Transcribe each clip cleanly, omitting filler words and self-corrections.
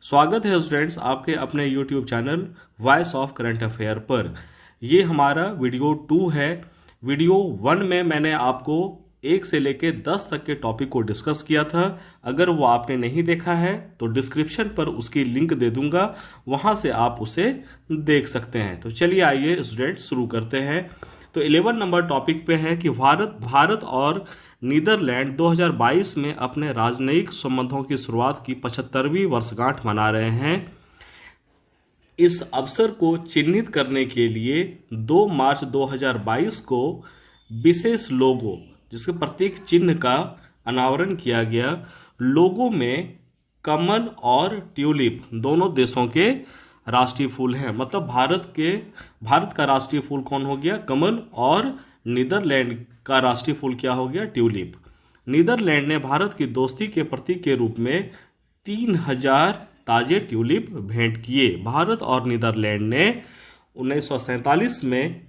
स्वागत है स्टूडेंट्स आपके अपने YouTube channel voice of current affair पर। ये हमारा वीडियो 2 है। वीडियो 1 में मैंने आपको 1 से लेके 10 तक के टॉपिक को डिस्कस किया था। अगर वो आपने नहीं देखा है तो डिस्क्रिप्शन पर उसकी लिंक दे दूंगा, वहाँ से आप उसे देख सकते हैं। तो चलिए आइए स्टूडेंट्स शुरू करते हैं। तो 11 नंबर टॉपिक पे है कि भारत और नीदरलैंड 2022 में अपने राजनयिक संबंधों की शुरुआत की 75वीं वर्षगांठ मना रहे हैं। इस अवसर को चिन्हित करने के लिए 2 मार्च 2022 को विशेष लोगो, जिसके प्रतीक चिन्ह का अनावरण किया गया। लोगो में कमल और ट्यूलिप दोनों देशों के राष्ट्रीय फूल हैं। मतलब भारत का राष्ट्रीय फूल कौन हो गया? कमल। और नीदरलैंड का राष्ट्रीय फूल क्या हो गया? ट्यूलिप। नीदरलैंड ने भारत की दोस्ती के प्रतीक के रूप में 3000 ताजे ट्यूलिप भेंट किए। भारत और नीदरलैंड ने 1947 में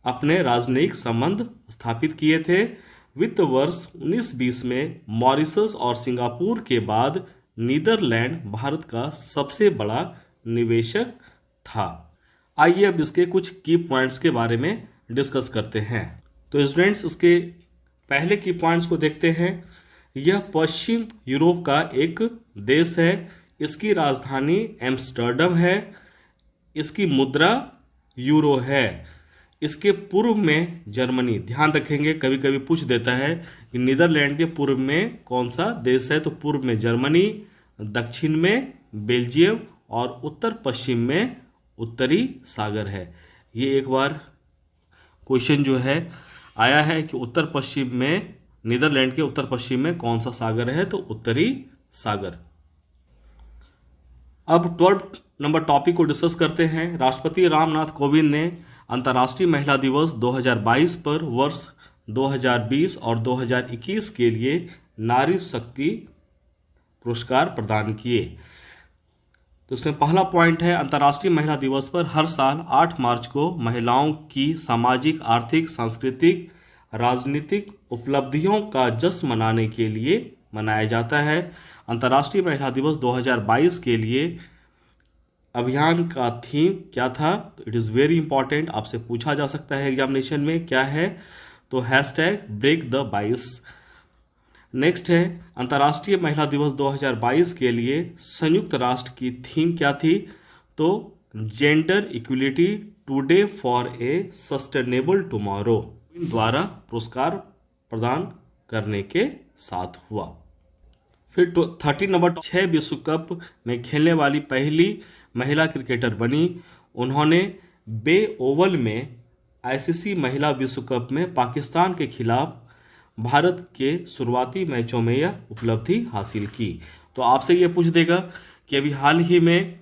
अपने राजनयिक संबंध स्थापित किए थे। वित्त वर्ष 1920 में मॉरिशस और सिंगापुर के बाद नीदरलैंड भारत का सबसे बड़ा निवेशक था। आइए अब इसके कुछ की पॉइंट्स के बारे में डिस्कस करते हैं। तो स्टूडेंट्स, इसके पहले की पॉइंट्स को देखते हैं। यह पश्चिम यूरोप का एक देश है। इसकी राजधानी एम्स्टर्डम है। इसकी मुद्रा यूरो है। इसके पूर्व में जर्मनी। ध्यान रखेंगे, कभी कभी पूछ देता है कि नीदरलैंड के पूर्व में कौन सा देश है, तो पूर्व में जर्मनी, दक्षिण में बेल्जियम और उत्तर पश्चिम में उत्तरी सागर है। ये एक बार क्वेश्चन जो है आया है कि उत्तर पश्चिम में, नीदरलैंड के उत्तर पश्चिम में कौन सा सागर है, तो उत्तरी सागर। अब 12 नंबर टॉपिक को डिस्कस करते हैं। राष्ट्रपति रामनाथ कोविंद ने अंतर्राष्ट्रीय महिला दिवस 2022 पर वर्ष 2020 और 2021 के लिए नारी शक्ति पुरस्कार प्रदान किए। तो इसमें पहला पॉइंट है, अंतर्राष्ट्रीय महिला दिवस पर हर साल 8 मार्च को महिलाओं की सामाजिक, आर्थिक, सांस्कृतिक, राजनीतिक उपलब्धियों का जश्न मनाने के लिए मनाया जाता है। अंतर्राष्ट्रीय महिला दिवस 2022 के लिए अभियान का थीम क्या था? तो इट इज़ वेरी इंपॉर्टेंट, आपसे पूछा जा सकता है एग्जामिनेशन में। क्या है? तो #BreakTheBias। नेक्स्ट है, अंतर्राष्ट्रीय महिला दिवस 2022 के लिए संयुक्त राष्ट्र की थीम क्या थी? तो gender equality today for a sustainable tomorrow द्वारा पुरस्कार प्रदान करने के साथ हुआ। फिर 13 नंबर, 6 विश्व कप में खेलने वाली पहली महिला क्रिकेटर बनी। उन्होंने बे ओवल में आईसीसी महिला विश्व कप में पाकिस्तान के खिलाफ भारत के शुरुआती मैचों में यह उपलब्धि हासिल की। तो आपसे यह पूछ देगा कि अभी हाल ही में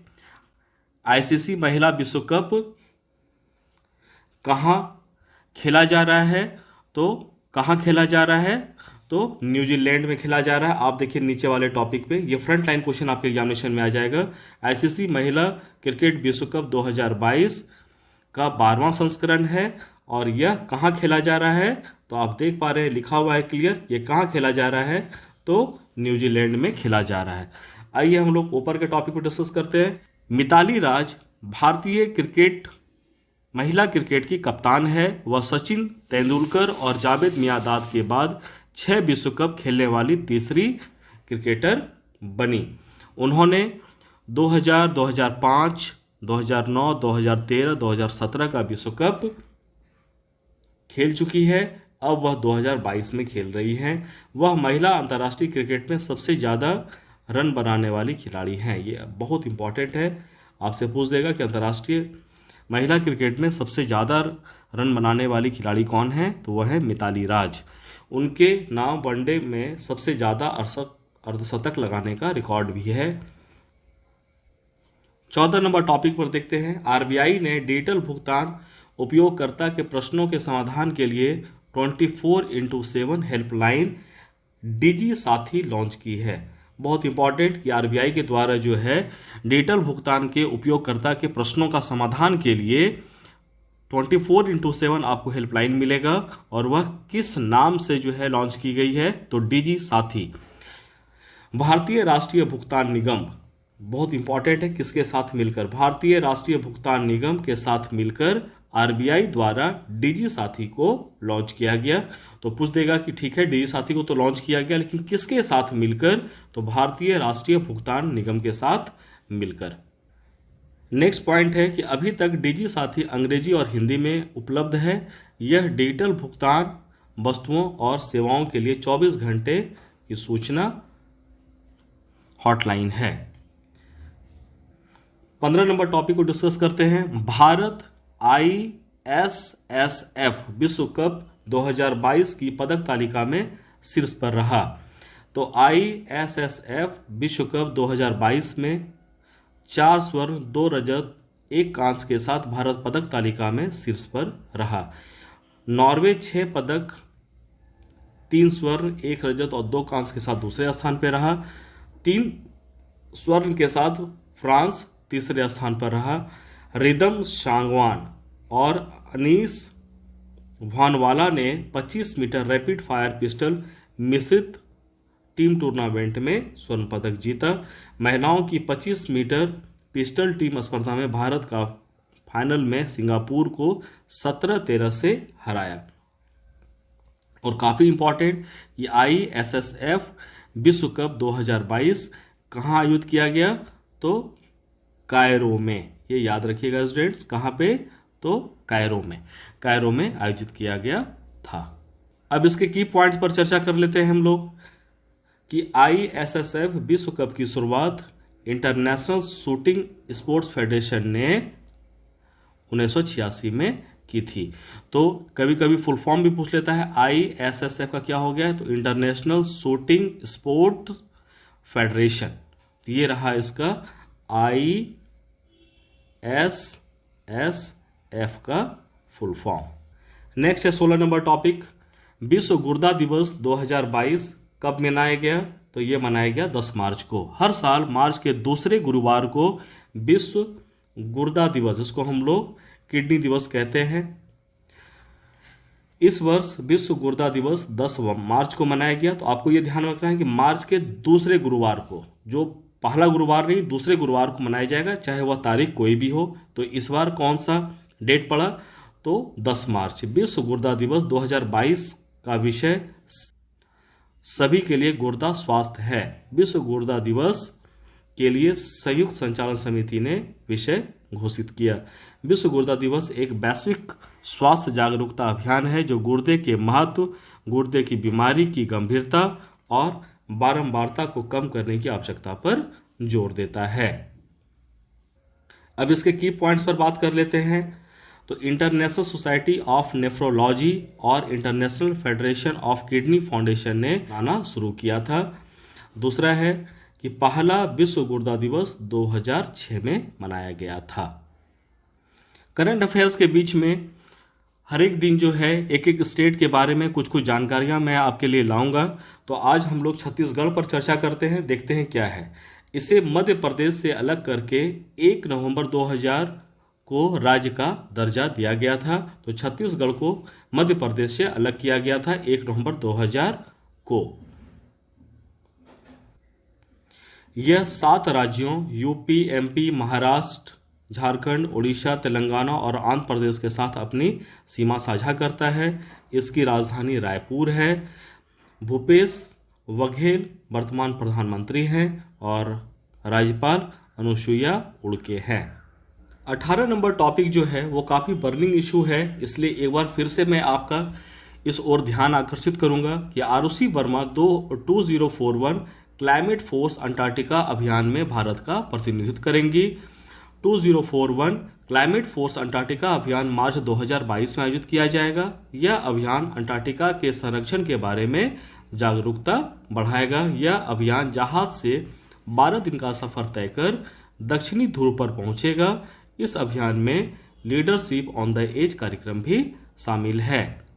आईसीसी महिला विश्व कप कहाँ खेला जा रहा है? तो कहाँ खेला जा रहा है? तो न्यूजीलैंड में खेला जा रहा है। आप देखिए नीचे वाले टॉपिक पे, ये फ्रंट लाइन क्वेश्चन आपके एग्जामिनेशन में आ जाएगा। आईसीसी महिला क्रिकेट विश्व कप 2022 का 12वां संस्करण है और यह कहाँ खेला जा रहा है? तो आप देख पा रहे हैं, लिखा हुआ है क्लियर, ये कहाँ खेला जा रहा है? तो न्यूजीलैंड में खेला जा रहा है। आइए हम लोग ऊपर के टॉपिक को डिस्कस करते हैं। मिताली राज भारतीय महिला क्रिकेट की कप्तान है। वह सचिन तेंदुलकर और जावेद मियांदाद के बाद 6 विश्व कप खेलने वाली तीसरी क्रिकेटर बनी। उन्होंने 2000, 2005, 2009, 2013, 2017 का विश्व कप खेल चुकी है। अब वह 2022 में खेल रही हैं। वह महिला अंतर्राष्ट्रीय क्रिकेट में सबसे ज़्यादा रन बनाने वाली खिलाड़ी हैं। ये बहुत इंपॉर्टेंट है, आपसे पूछ देगा कि अंतर्राष्ट्रीय महिला क्रिकेट में सबसे ज़्यादा रन बनाने वाली खिलाड़ी कौन है? तो वह है मिताली राज। उनके नाम वनडे में सबसे ज़्यादा अर्धशतक लगाने का रिकॉर्ड भी है। 14 नंबर टॉपिक पर देखते हैं। आरबीआई ने डिजिटल भुगतान उपयोगकर्ता के प्रश्नों के समाधान के लिए 24x7 हेल्पलाइन डिजी साथी लॉन्च की है। बहुत इंपॉर्टेंट कि आरबीआई के द्वारा जो है डिजिटल भुगतान के उपयोगकर्ता के प्रश्नों का समाधान के लिए 24x7 आपको हेल्पलाइन मिलेगा। और वह किस नाम से जो है लॉन्च की गई है? तो डिजी साथी। भारतीय राष्ट्रीय भुगतान निगम बहुत इंपॉर्टेंट है, किसके साथ मिलकर? भारतीय राष्ट्रीय भुगतान निगम के साथ मिलकर आरबीआई द्वारा डिजी साथी को लॉन्च किया गया। तो पूछ देगा कि ठीक है, डिजी साथी को तो लॉन्च किया गया, लेकिन किसके साथ मिलकर? तो भारतीय राष्ट्रीय भुगतान निगम के साथ मिलकर। नेक्स्ट पॉइंट है कि अभी तक डिजी साथी अंग्रेजी और हिंदी में उपलब्ध है। यह डिजिटल भुगतान वस्तुओं और सेवाओं के लिए 24 घंटे की सूचना हॉटलाइन है। 15 नंबर टॉपिक को डिस्कस करते हैं। भारत ISSF विश्व कप 2022 की पदक तालिका में शीर्ष पर रहा। तो ISSF विश्व कप 2022 में 4 स्वर्ण 2 रजत 1 कांस्य के साथ भारत पदक तालिका में शीर्ष पर रहा। नॉर्वे 6 पदक 3 स्वर्ण 1 रजत और 2 कांस्य के साथ दूसरे स्थान पर रहा। 3 स्वर्ण के साथ फ्रांस तीसरे स्थान पर रहा। रिदम सांगवान और अनीस भानवाला ने 25 मीटर रैपिड फायर पिस्टल मिश्रित टीम टूर्नामेंट में स्वर्ण पदक जीता। महिलाओं की 25 मीटर पिस्टल टीम स्पर्धा में भारत का फाइनल में सिंगापुर को 17-13 से हराया। और काफ़ी इंपॉर्टेंट, ये ISSF विश्व कप 2022 कहाँ आयोजित किया गया? तो कायरो में। ये याद रखिएगा स्टूडेंट्स, कहाँ पे? तो कायरो में आयोजित किया गया था। अब इसके की पॉइंट्स पर चर्चा कर लेते हैं हम लोग कि ISSF विश्व कप की शुरुआत इंटरनेशनल शूटिंग स्पोर्ट्स फेडरेशन ने 1986 में की थी। तो कभी कभी फुल फॉर्म भी पूछ लेता है, ISSF का क्या हो गया? तो इंटरनेशनल शूटिंग स्पोर्ट्स फेडरेशन। ये रहा इसका ISSF का फुल फॉर्म। नेक्स्ट है 16 नंबर टॉपिक, विश्व गुर्दा दिवस 2022 कब मनाया गया? तो ये मनाया गया 10 मार्च को। हर साल मार्च के दूसरे गुरुवार को विश्व गुर्दा दिवस, इसको हम लोग किडनी दिवस कहते हैं। इस वर्ष विश्व गुर्दा दिवस 10 मार्च को मनाया गया। तो आपको ये ध्यान रखना है कि मार्च के दूसरे गुरुवार को, जो पहला गुरुवार नहीं दूसरे गुरुवार को मनाया जाएगा, चाहे वह तारीख कोई भी हो। तो इस बार कौन सा डेट पड़ा? तो 10 मार्च। विश्व गुर्दा दिवस 2022 का विषय सभी के लिए गुर्दा स्वास्थ्य है। विश्व गुर्दा दिवस के लिए संयुक्त संचालन समिति ने विषय घोषित किया। विश्व गुर्दा दिवस एक वैश्विक स्वास्थ्य जागरूकता अभियान है जो गुर्दे के महत्व, गुर्दे की बीमारी की गंभीरता और बारंबारता को कम करने की आवश्यकता पर जोर देता है। अब इसके की पॉइंट्स पर बात कर लेते हैं। तो इंटरनेशनल सोसाइटी ऑफ नेफ्रोलॉजी और international federation of kidney foundation ने मनाना शुरू किया था। दूसरा है कि पहला विश्व गुर्दा दिवस 2006 में मनाया गया था। करंट अफेयर्स के बीच में हर एक दिन जो है एक एक स्टेट के बारे में कुछ कुछ जानकारियां मैं आपके लिए लाऊंगा। तो आज हम लोग छत्तीसगढ़ पर चर्चा करते हैं, देखते हैं क्या है। इसे मध्य प्रदेश से अलग करके 1 नवंबर 2000 को राज्य का दर्जा दिया गया था। तो छत्तीसगढ़ को मध्य प्रदेश से अलग किया गया था 1 नवंबर 2000 को। यह 7 राज्यों यूपी, एमपी, महाराष्ट्र, झारखंड, उड़ीसा, तेलंगाना और आंध्र प्रदेश के साथ अपनी सीमा साझा करता है। इसकी राजधानी रायपुर है। भूपेश बघेल वर्तमान प्रधानमंत्री हैं और राज्यपाल अनुसुईया उइके हैं। 18 नंबर टॉपिक जो है वो काफ़ी बर्निंग इशू है, इसलिए एक बार फिर से मैं आपका इस ओर ध्यान आकर्षित करूंगा कि Arushi Verma 2041 climate force Antarctica अभियान में भारत का प्रतिनिधित्व करेंगी। 2041 क्लाइमेट फोर्स अंटार्कटिका अभियान मार्च 2022 में आयोजित किया जाएगा। यह अभियान अंटार्कटिका के संरक्षण के बारे में जागरूकता बढ़ाएगा। यह अभियान जहाज से 12 दिन का सफर तय कर दक्षिणी ध्रुव पर पहुंचेगा। इस अभियान में लीडरशिप ऑन द एज कार्यक्रम भी शामिल है।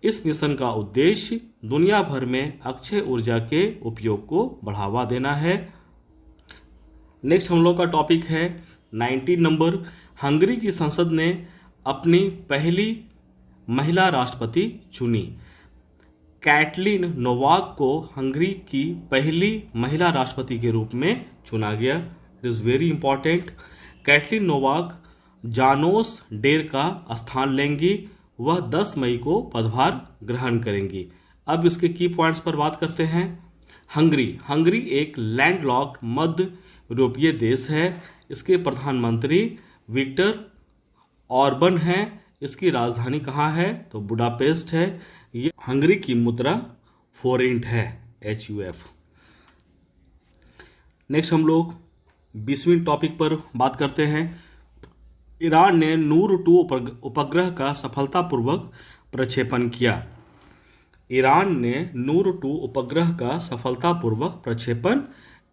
इस मिशन का उद्देश्य दुनिया भर में अक्षय ऊर्जा के उपयोग को बढ़ावा देना है। नेक्स्ट हम लोग का टॉपिक है 19 नंबर। हंगरी की संसद ने अपनी पहली महिला राष्ट्रपति चुनी। कैटलिन नोवाक को हंगरी की पहली महिला राष्ट्रपति के रूप में चुना गया। It is very important. Katalin Novak Janos Ader का स्थान लेंगी, वह 10 मई को पदभार ग्रहण करेंगी। अब इसके की पॉइंट्स पर बात करते हैं। हंगरी एक लैंडलॉक्ड मध्य यूरोपीय देश है। इसके प्रधानमंत्री विक्टर ऑर्बन हैं। इसकी राजधानी कहाँ है? तो बुडापेस्ट है। ये हंगरी की मुद्रा फोरेंट है, HUF। नेक्स्ट हम लोग 20वीं टॉपिक पर बात करते हैं। ईरान ने नूर-2 उपग्रह का सफलतापूर्वक प्रक्षेपण किया। ईरान ने नूर-2 उपग्रह का सफलतापूर्वक प्रक्षेपण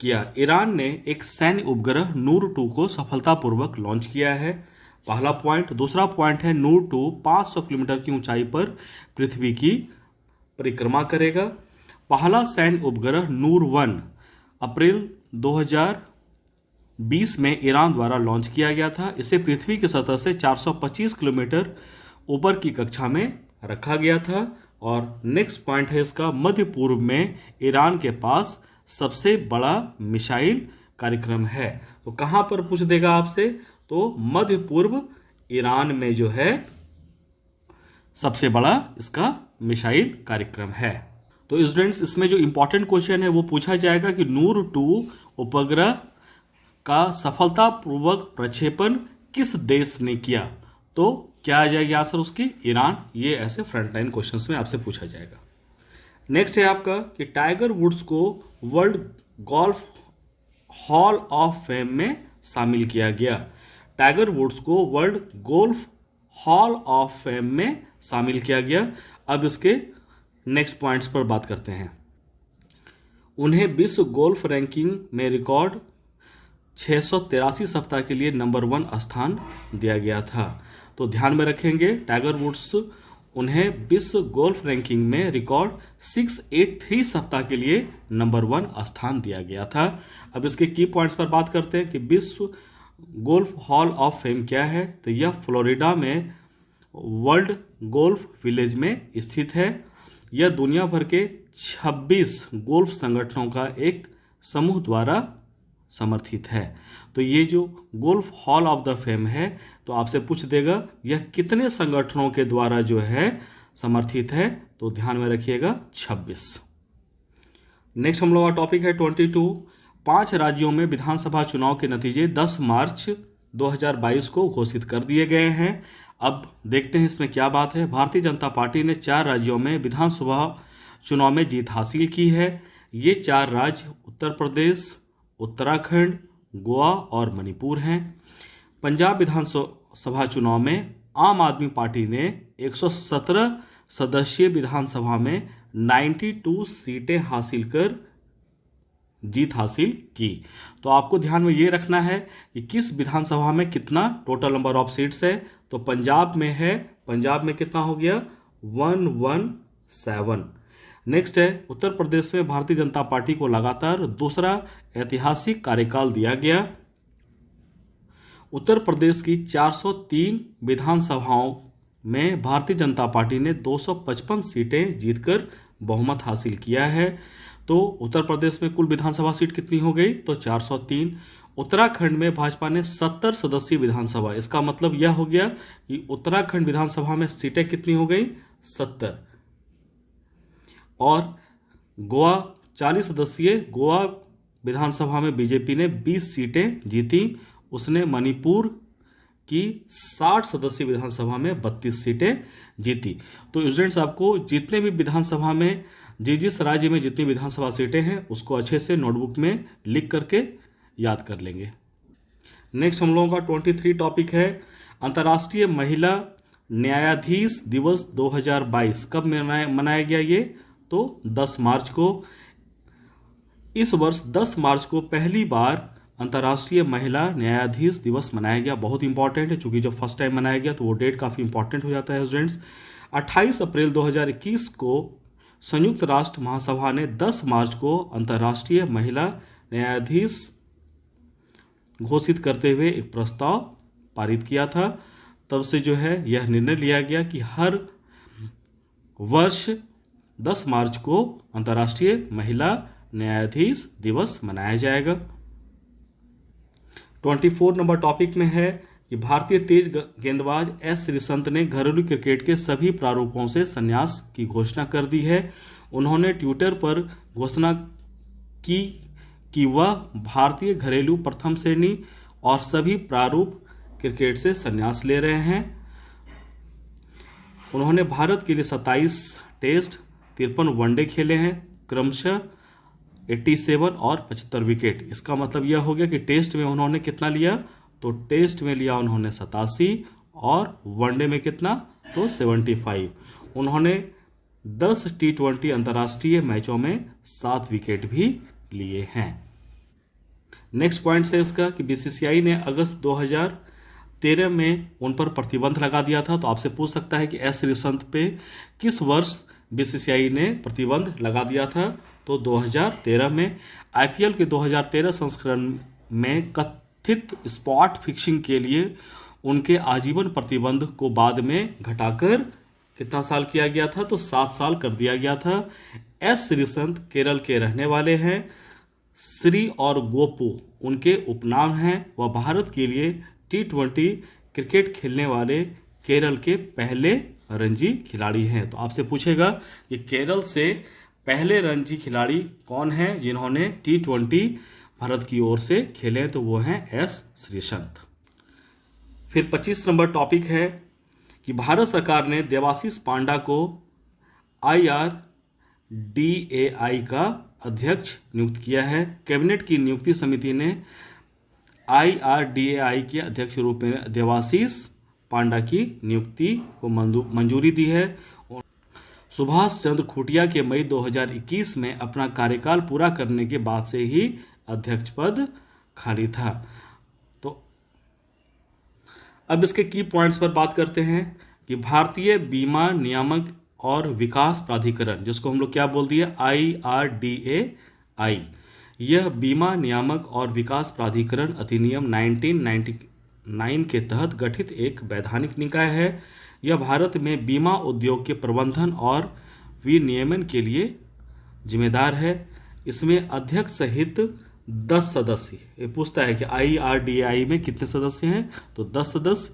किया। ईरान ने एक सैन्य उपग्रह नूर-2 को सफलतापूर्वक लॉन्च किया है, पहला पॉइंट। दूसरा पॉइंट है नूर-2 500 किलोमीटर की ऊंचाई पर पृथ्वी की परिक्रमा करेगा। पहला सैन्य उपग्रह नूर-1 अप्रैल 2020 में ईरान द्वारा लॉन्च किया गया था। इसे पृथ्वी की सतह से 425 किलोमीटर ऊपर की कक्षा में रखा गया था। और नेक्स्ट पॉइंट है इसका, मध्य पूर्व में ईरान के पास सबसे बड़ा मिसाइल कार्यक्रम है। तो कहां पर पूछ देगा आपसे? तो मध्य पूर्व ईरान में जो है सबसे बड़ा इसका मिसाइल कार्यक्रम है। तो स्टूडेंट्स, इसमें जो इंपॉर्टेंट क्वेश्चन है वो पूछा जाएगा कि नूर-2 उपग्रह का सफलतापूर्वक प्रक्षेपण किस देश ने किया? तो क्या आ जाएगी आंसर उसकी? ईरान। ये ऐसे फ्रंटलाइन क्वेश्चंस में आपसे पूछा जाएगा। नेक्स्ट है आपका कि टाइगर वुड्स को world golf hall of fame में शामिल किया गया। टाइगर वुड्स को world golf hall of fame में शामिल किया गया। अब इसके नेक्स्ट पॉइंट्स पर बात करते हैं। उन्हें विश्व गोल्फ रैंकिंग में रिकॉर्ड 683 सप्ताह के लिए नंबर 1 स्थान दिया गया था। तो ध्यान में रखेंगे, टाइगर वुड्स उन्हें विश्व गोल्फ रैंकिंग में रिकॉर्ड 683 सप्ताह के लिए नंबर 1 स्थान दिया गया था। अब इसके की पॉइंट्स पर बात करते हैं कि विश्व गोल्फ हॉल ऑफ फेम क्या है? तो यह फ्लोरिडा में वर्ल्ड गोल्फ विलेज में स्थित है। यह दुनिया भर के 26 गोल्फ संगठनों का एक समूह द्वारा समर्थित है। तो ये जो golf hall of the fame है, तो आपसे पूछ देगा यह कितने संगठनों के द्वारा जो है समर्थित है? तो ध्यान में रखिएगा 26। नेक्स्ट हम लोग का टॉपिक है 22। 5 राज्यों में विधानसभा चुनाव के नतीजे 10 मार्च 2022 को घोषित कर दिए गए हैं। अब देखते हैं इसमें क्या बात है। भारतीय जनता पार्टी ने 4 राज्यों में विधानसभा चुनाव में जीत हासिल की है। ये 4 राज्य उत्तर प्रदेश, उत्तराखंड, गोवा और मणिपुर हैं। पंजाब विधानसभा चुनाव में आम आदमी पार्टी ने 117 सदस्यीय विधानसभा में 92 सीटें हासिल कर जीत हासिल की। तो आपको ध्यान में ये रखना है कि किस विधानसभा में कितना टोटल नंबर ऑफ सीट्स है। तो पंजाब में है, पंजाब में कितना हो गया? 117। नेक्स्ट है उत्तर प्रदेश में भारतीय जनता पार्टी को लगातार दूसरा ऐतिहासिक कार्यकाल दिया गया। उत्तर प्रदेश की 403 विधानसभाओं में भारतीय जनता पार्टी ने 255 सीटें जीतकर बहुमत हासिल किया है। तो उत्तर प्रदेश में कुल विधानसभा सीट कितनी हो गई? तो 403। उत्तराखंड में भाजपा ने 70 सदस्यीय विधानसभा, इसका मतलब यह हो गया कि उत्तराखंड विधानसभा में सीटें कितनी हो गई? 70। और गोवा 40 सदस्यीय गोवा विधानसभा में बीजेपी ने 20 सीटें जीती। उसने मणिपुर की 60 सदस्यीय विधानसभा में 32 सीटें जीती। तो स्टूडेंट्स, आपको जितने भी विधानसभा में जिस राज्य में जितनी विधानसभा सीटें हैं उसको अच्छे से नोटबुक में लिख करके याद कर लेंगे। नेक्स्ट हम लोगों का 23 टॉपिक है अंतर्राष्ट्रीय महिला न्यायाधीश दिवस 2022। कब मनाया गया ये? तो 10 मार्च को। इस वर्ष 10 मार्च को पहली बार अंतर्राष्ट्रीय महिला न्यायाधीश दिवस मनाया गया। बहुत इंपॉर्टेंट है, चूंकि जब फर्स्ट टाइम मनाया गया तो वो डेट काफ़ी इंपॉर्टेंट हो जाता है स्टूडेंट्स। 28 अप्रैल 2021 को संयुक्त राष्ट्र महासभा ने 10 मार्च को अंतर्राष्ट्रीय महिला न्यायाधीश घोषित करते हुए एक प्रस्ताव पारित किया था। तब से जो है यह निर्णय लिया गया कि हर वर्ष 10 मार्च को अंतर्राष्ट्रीय महिला न्यायाधीश दिवस मनाया जाएगा। 24 नंबर टॉपिक में है कि भारतीय तेज गेंदबाज एस श्रीसंत ने घरेलू क्रिकेट के सभी प्रारूपों से संन्यास की घोषणा कर दी है। उन्होंने ट्विटर पर घोषणा की कि वह भारतीय घरेलू प्रथम श्रेणी और सभी प्रारूप क्रिकेट से संन्यास ले रहे हैं। उन्होंने भारत के लिए 27 टेस्ट 53 वनडे खेले हैं, क्रमशः 87 और 75 विकेट। इसका मतलब यह हो गया कि टेस्ट में उन्होंने कितना लिया, तो टेस्ट में लिया उन्होंने 87 और वनडे में कितना, तो 75। उन्होंने 10 T20 अंतर्राष्ट्रीय मैचों में 7 विकेट भी लिए हैं। नेक्स्ट पॉइंट है इसका कि बीसीसीआई ने अगस्त 2013 में उन पर प्रतिबंध लगा दिया था। तो आपसे पूछ सकता है कि एस श्रीसंत पे किस वर्ष बीसीसीआई ने प्रतिबंध लगा दिया था, तो 2013 में। आईपीएल के 2013 संस्करण में कथित स्पॉट फिक्सिंग के लिए उनके आजीवन प्रतिबंध को बाद में घटाकर कितना साल किया गया था, तो 7 साल कर दिया गया था। एस श्रीसंत केरल के रहने वाले हैं। श्री और गोपू उनके उपनाम हैं। वह भारत के लिए T20 क्रिकेट खेलने वाले केरल के पहले रणजी खिलाड़ी हैं। तो आपसे पूछेगा कि केरल से पहले रणजी खिलाड़ी कौन हैं जिन्होंने T20 भारत की ओर से खेले, तो वो हैं एस श्रीसंत। फिर 25 नंबर टॉपिक है कि भारत सरकार ने देवाशीष पांडा को IRDAI का अध्यक्ष नियुक्त किया है। कैबिनेट की नियुक्ति समिति ने IRDAI के अध्यक्ष के रूप में देवाशीष पांडा की नियुक्ति को मंजूरी दी है। सुभाष चंद्र खुटिया के मई 2021 में अपना कार्यकाल पूरा करने के बाद से ही अध्यक्ष पद खाली था। तो अब इसके की पॉइंट्स पर बात करते हैं कि भारतीय बीमा नियामक और विकास प्राधिकरण, जिसको हम लोग क्या बोल दिए, IRDAI, यह बीमा नियामक और विकास प्राधिकरण अधिनियम 1999 के तहत गठित एक वैधानिक निकाय है। यह भारत में बीमा उद्योग के प्रबंधन और विनियमन के लिए जिम्मेदार है। इसमें अध्यक्ष सहित 10 सदस्य, ये पूछता है कि IRDAI में कितने सदस्य हैं, तो 10 सदस्य,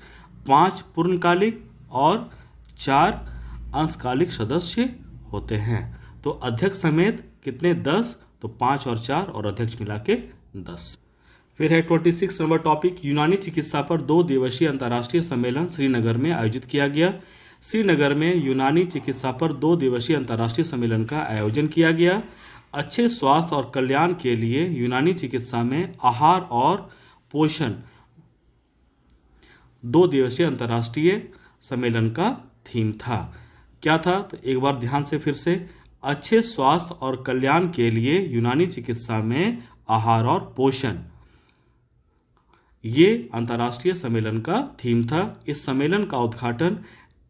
5 पूर्णकालिक और 4 अंशकालिक सदस्य होते हैं। तो अध्यक्ष समेत कितने, 10, तो 5 और 4 और अध्यक्ष मिला के 10। फिर है 26 नंबर टॉपिक, यूनानी चिकित्सा पर 2 दिवसीय अंतर्राष्ट्रीय सम्मेलन श्रीनगर में आयोजित किया गया। श्रीनगर में यूनानी चिकित्सा पर 2 दिवसीय अंतर्राष्ट्रीय सम्मेलन का आयोजन किया गया। अच्छे स्वास्थ्य और कल्याण के लिए यूनानी चिकित्सा में आहार और पोषण 2 दिवसीय अंतर्राष्ट्रीय सम्मेलन का थीम था। क्या था, तो एक बार ध्यान से फिर से, अच्छे स्वास्थ्य और कल्याण के लिए यूनानी चिकित्सा में आहार और पोषण, ये अंतर्राष्ट्रीय सम्मेलन का थीम था। इस सम्मेलन का उद्घाटन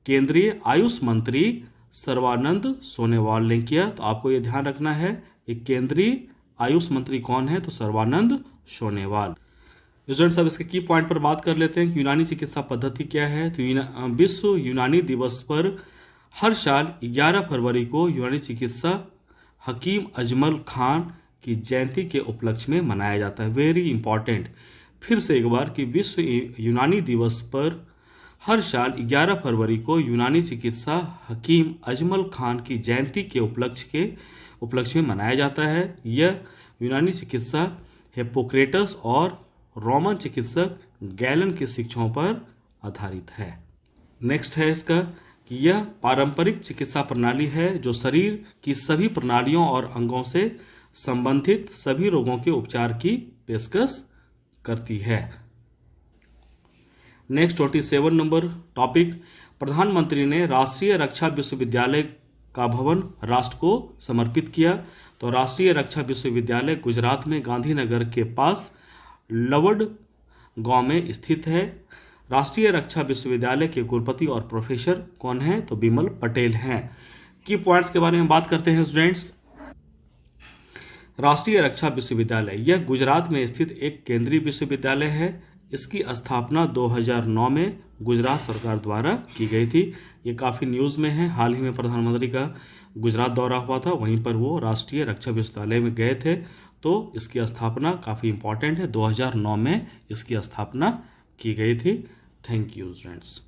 केंद्रीय आयुष मंत्री सर्बानंद सोनोवाल ने किया। तो आपको ये ध्यान रखना है कि केंद्रीय आयुष मंत्री कौन है, तो सर्बानंद सोनोवाल। स्टूडेंट्स, अब इसके की पॉइंट पर बात कर लेते हैं कि यूनानी चिकित्सा पद्धति क्या है। तो विश्व यूनानी दिवस पर हर साल 11 फरवरी को यूनानी चिकित्सा हकीम अजमल खान की जयंती के उपलक्ष्य में मनाया जाता है। वेरी इंपॉर्टेंट, फिर से एक बार कि विश्व यूनानी दिवस पर हर साल 11 फरवरी को यूनानी चिकित्सा हकीम अजमल खान की जयंती के उपलक्ष्य में मनाया जाता है। यह यूनानी चिकित्सा हिप्पोक्रेटस और रोमन चिकित्सक गैलन की शिक्षाओं पर आधारित है। नेक्स्ट है इसका कि यह पारंपरिक चिकित्सा प्रणाली है जो शरीर की सभी प्रणालियों और अंगों से संबंधित सभी रोगों के उपचार की पेशकश करती है। नेक्स्ट 27 नंबर टॉपिक, प्रधानमंत्री ने राष्ट्रीय रक्षा विश्वविद्यालय का भवन राष्ट्र को समर्पित किया। तो राष्ट्रीय रक्षा विश्वविद्यालय गुजरात में गांधीनगर के पास लवड गांव में स्थित है। राष्ट्रीय रक्षा विश्वविद्यालय के कुलपति और प्रोफेसर कौन हैं, तो बिमल पटेल हैं। की पॉइंट्स के बारे में बात करते हैं स्टूडेंट्स। राष्ट्रीय रक्षा विश्वविद्यालय यह गुजरात में स्थित एक केंद्रीय विश्वविद्यालय है। इसकी स्थापना 2009 में गुजरात सरकार द्वारा की गई थी। ये काफ़ी न्यूज़ में है। हाल ही में प्रधानमंत्री का गुजरात दौरा हुआ था, वहीं पर वो राष्ट्रीय रक्षा विश्वविद्यालय में गए थे। तो इसकी स्थापना काफ़ी इम्पॉर्टेंट है, 2009 में इसकी स्थापना की गई थी। Thank you friends.